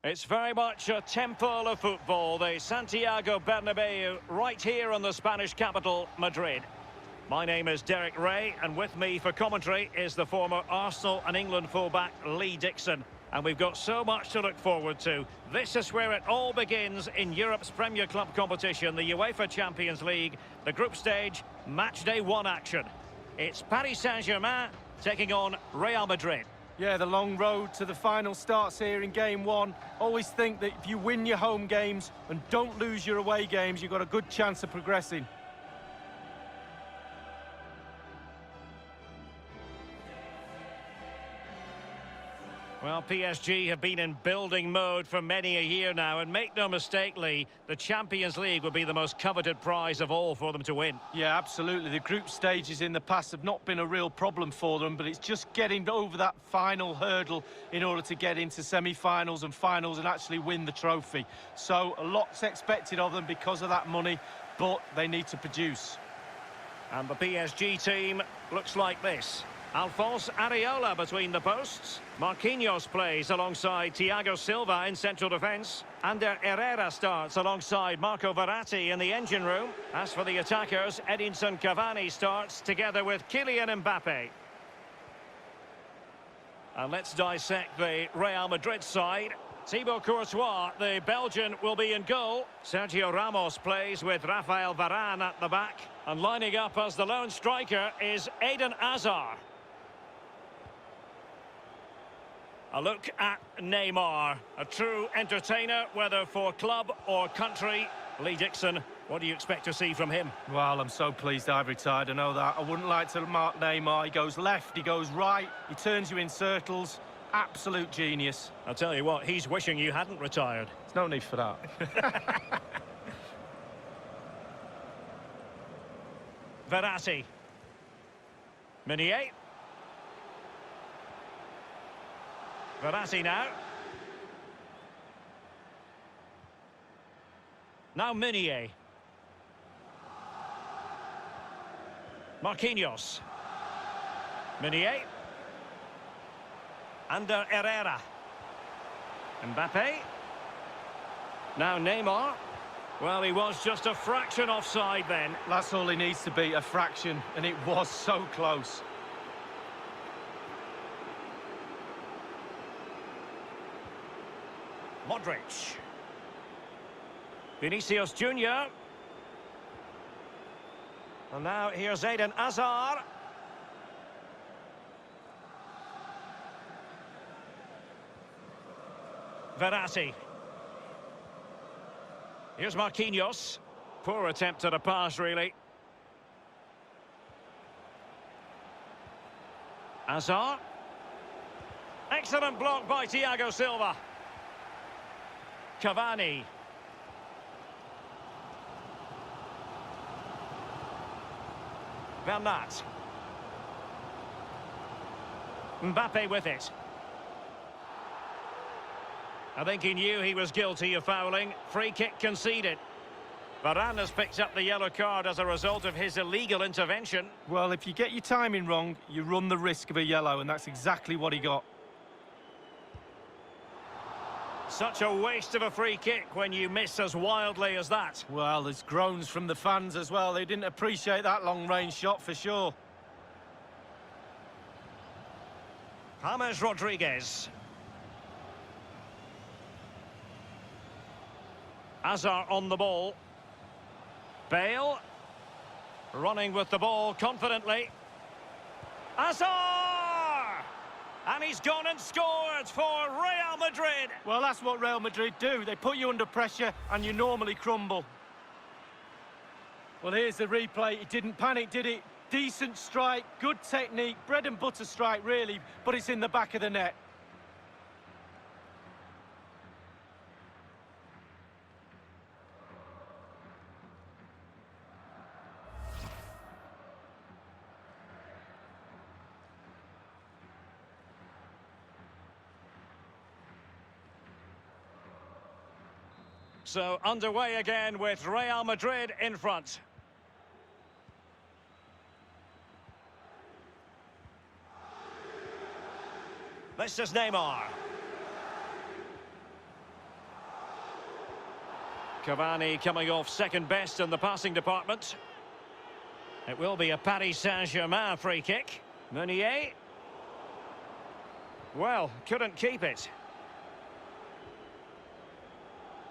It's very much a temple of football, the Santiago Bernabeu, right here in the Spanish capital, Madrid. My name is Derek Ray, and with me for commentary is the former Arsenal and England fullback Lee Dixon. And we've got so much to look forward to. This is where it all begins in Europe's Premier Club competition, the UEFA Champions League, the group stage, match day one action. It's Paris Saint-Germain taking on Real Madrid. Yeah, the long road to the final starts here in game one. Always think that if you win your home games and don't lose your away games, you've got a good chance of progressing. Well, PSG have been in building mode for many a year now, and make no mistake, Lee, the Champions League will be the most coveted prize of all for them to win. Yeah, absolutely. The group stages in the past have not been a real problem for them, but it's just getting over that final hurdle in order to get into semi-finals and finals and actually win the trophy. So a lot's expected of them because of that money, but they need to produce. And the PSG team looks like this. Alphonse Areola between the posts. Marquinhos plays alongside Thiago Silva in central defence. Ander Herrera starts alongside Marco Verratti in the engine room. As for the attackers, Edinson Cavani starts together with Kylian Mbappe. And let's dissect the Real Madrid side. Thibaut Courtois, the Belgian, will be in goal. Sergio Ramos plays with Rafael Varane at the back. And lining up as the lone striker is Eden Hazard. A look at Neymar, a true entertainer, whether for club or country. Lee Dixon, what do you expect to see from him? Well, I'm so pleased I've retired, I know that. I wouldn't like to mark Neymar. He goes left, he goes right, he turns you in circles. Absolute genius. I'll tell you what, he's wishing you hadn't retired. There's no need for that. Verratti. Meunier. Verratti now. Now Meunier. Marquinhos. Meunier. Ander Herrera. Mbappe. Now Neymar. Well, he was just a fraction offside then. That's all he needs to be, a fraction, and it was so close. Modric. Vinicius Junior. And now here's Eden Hazard. Verratti. Here's Marquinhos. Poor attempt at a pass, really. Hazard. Excellent block by Thiago Silva. Cavani. Bernat. Mbappe with it. I think he knew he was guilty of fouling. Free kick conceded. Varane has picked up the yellow card as a result of his illegal intervention. Well, if you get your timing wrong, you run the risk of a yellow, and that's exactly what he got. Such a waste of a free kick when you miss as wildly as that. Well, there's groans from the fans as well. They didn't appreciate that long-range shot for sure. James Rodriguez. Hazard on the ball. Bale. Running with the ball confidently. Hazard! And he's gone and scored for Real Madrid. Well, that's what Real Madrid do. They put you under pressure and you normally crumble. Well, here's the replay. He didn't panic, did he? Decent strike, good technique, bread and butter strike, really, but it's in the back of the net. So underway again with Real Madrid in front. This is Neymar. Cavani coming off second best in the passing department. It will be a Paris Saint-Germain free kick. Meunier. Well, couldn't keep it.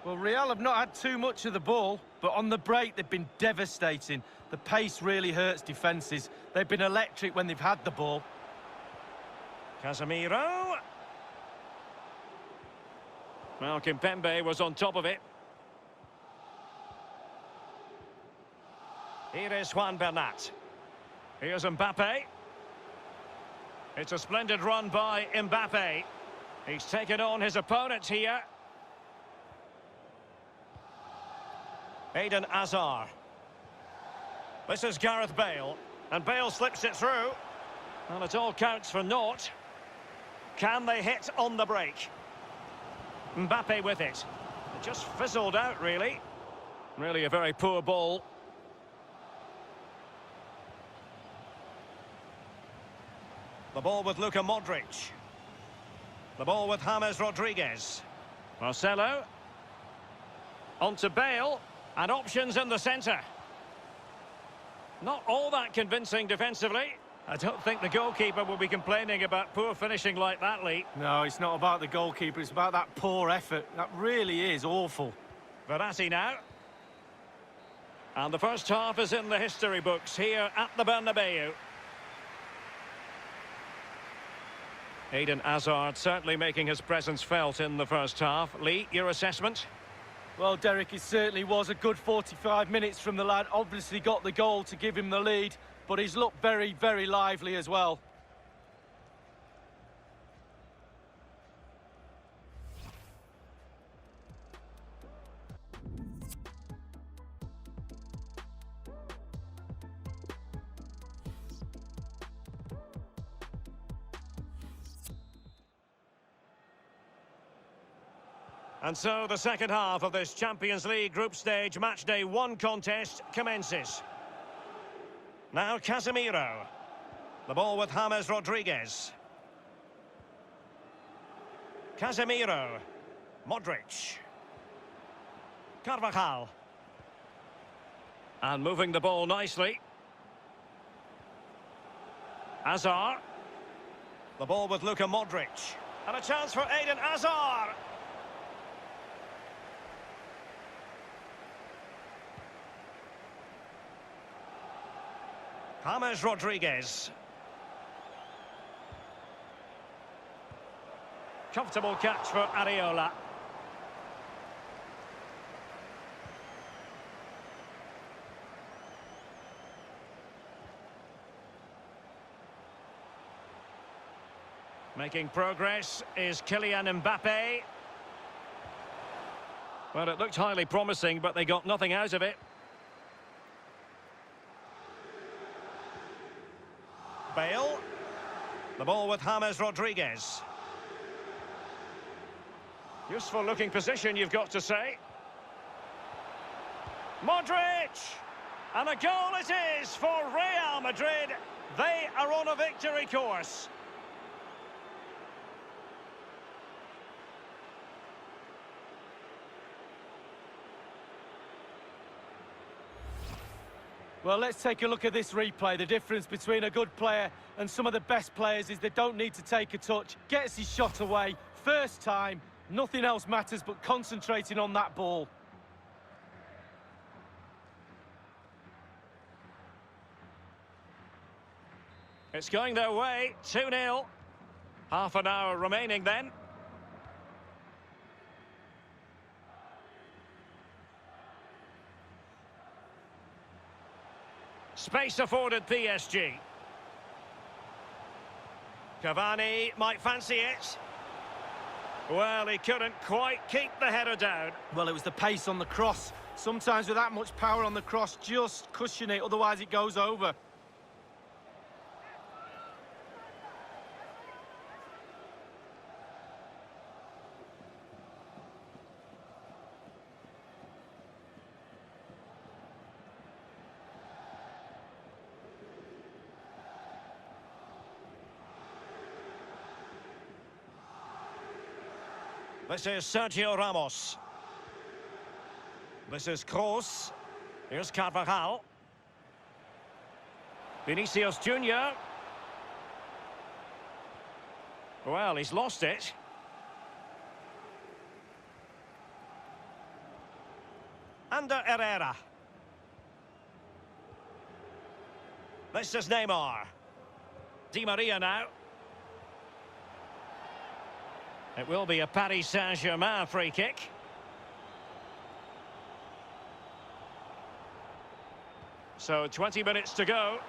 Well, Real have not had too much of the ball, but on the break they've been devastating. The pace really hurts defences. They've been electric when they've had the ball. Casemiro. Well, Kimpembe was on top of it. Here is Juan Bernat. Here's Mbappe. It's a splendid run by Mbappe. He's taken on his opponent here. Eden Hazard. This is Gareth Bale. And Bale slips it through. And it all counts for naught. Can they hit on the break? Mbappe with it. It just fizzled out, really. Really a very poor ball. The ball with Luka Modric. The ball with James Rodriguez. Marcelo. On to Bale. And options in the centre. Not all that convincing defensively. I don't think the goalkeeper will be complaining about poor finishing like that, Lee. No, it's not about the goalkeeper, it's about that poor effort. That really is awful. Verratti now. And the first half is in the history books here at the Bernabeu. Eden Hazard certainly making his presence felt in the first half. Lee, your assessment? Well, Derek, it certainly was a good 45 minutes from the lad. Obviously got the goal to give him the lead, but he's looked very, very lively as well. And so the second half of this Champions League group stage matchday 1 contest commences. Now Casemiro. The ball with James Rodriguez. Casemiro. Modric. Carvajal. And moving the ball nicely. Hazard. The ball with Luka Modric. And a chance for Eden Hazard. James Rodriguez. Comfortable catch for Areola. Making progress is Kylian Mbappe. Well, it looked highly promising, but they got nothing out of it. Bale. The ball with James Rodriguez. Useful looking position, you've got to say. Modric! And a goal it is for Real Madrid. They are on a victory course. Well, let's take a look at this replay. The difference between a good player and some of the best players is they don't need to take a touch. Gets his shot away. First time, nothing else matters but concentrating on that ball. It's going their way, 2-0. Half an hour remaining then. Space afforded PSG. Cavani might fancy it. Well, he couldn't quite keep the header down. Well, it was the pace on the cross. Sometimes with that much power on the cross, just cushion it, otherwise it goes over. This is Sergio Ramos. This is Kroos. Here's Carvajal. Vinicius Junior. Well, he's lost it. Under Herrera. This is Neymar. Di Maria now. It will be a Paris Saint-Germain free kick. So 20 minutes to go.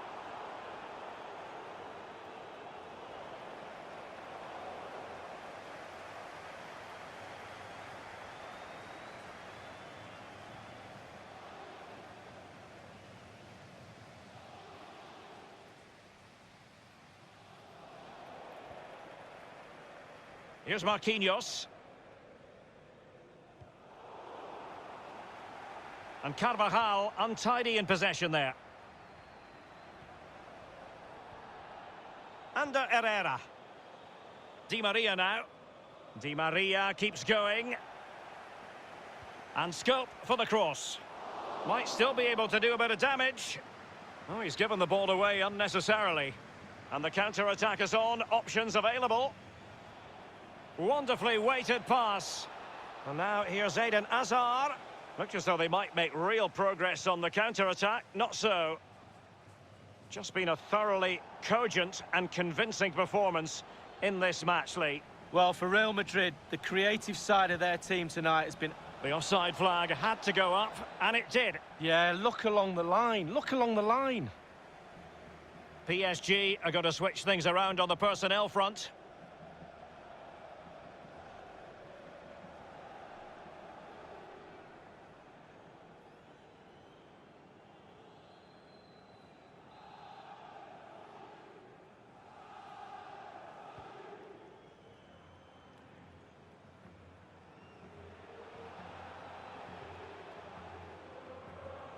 Here's Marquinhos. And Carvajal untidy in possession there. Under Herrera. Di Maria now. Di Maria keeps going. And scope for the cross. Might still be able to do a bit of damage. Oh, he's given the ball away unnecessarily. And the counter-attack is on. Options available. Wonderfully weighted pass. And now here's Eden Hazard. Looks as though they might make real progress on the counter-attack. Not so. Just been a thoroughly cogent and convincing performance in this match, Lee. Well, for Real Madrid, the creative side of their team tonight has been... The offside flag had to go up, and it did. Yeah, look along the line. Look along the line. PSG are going to switch things around on the personnel front.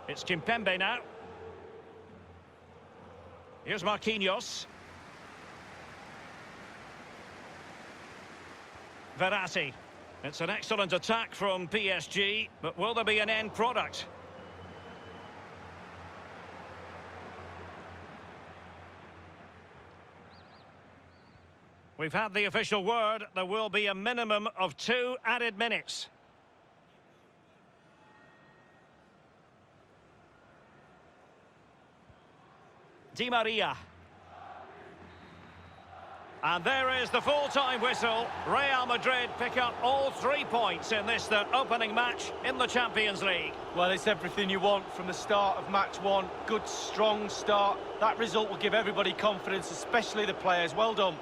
It's Kimpembe now. Here's Marquinhos. Verratti. It's an excellent attack from PSG, but will there be an end product? We've had the official word. There will be a minimum of 2 added minutes. Di Maria. And there is the full-time whistle. Real Madrid pick up all 3 points in this, their opening match in the Champions League. Well, it's everything you want from the start of match one. Good, strong start. That result will give everybody confidence, especially the players. Well done.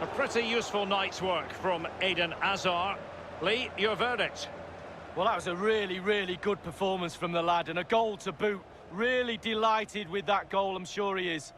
A pretty useful night's work from Eden Hazard. Lee, your verdict? Well, that was a really, really good performance from the lad, and a goal to boot. Really delighted with that goal, I'm sure he is.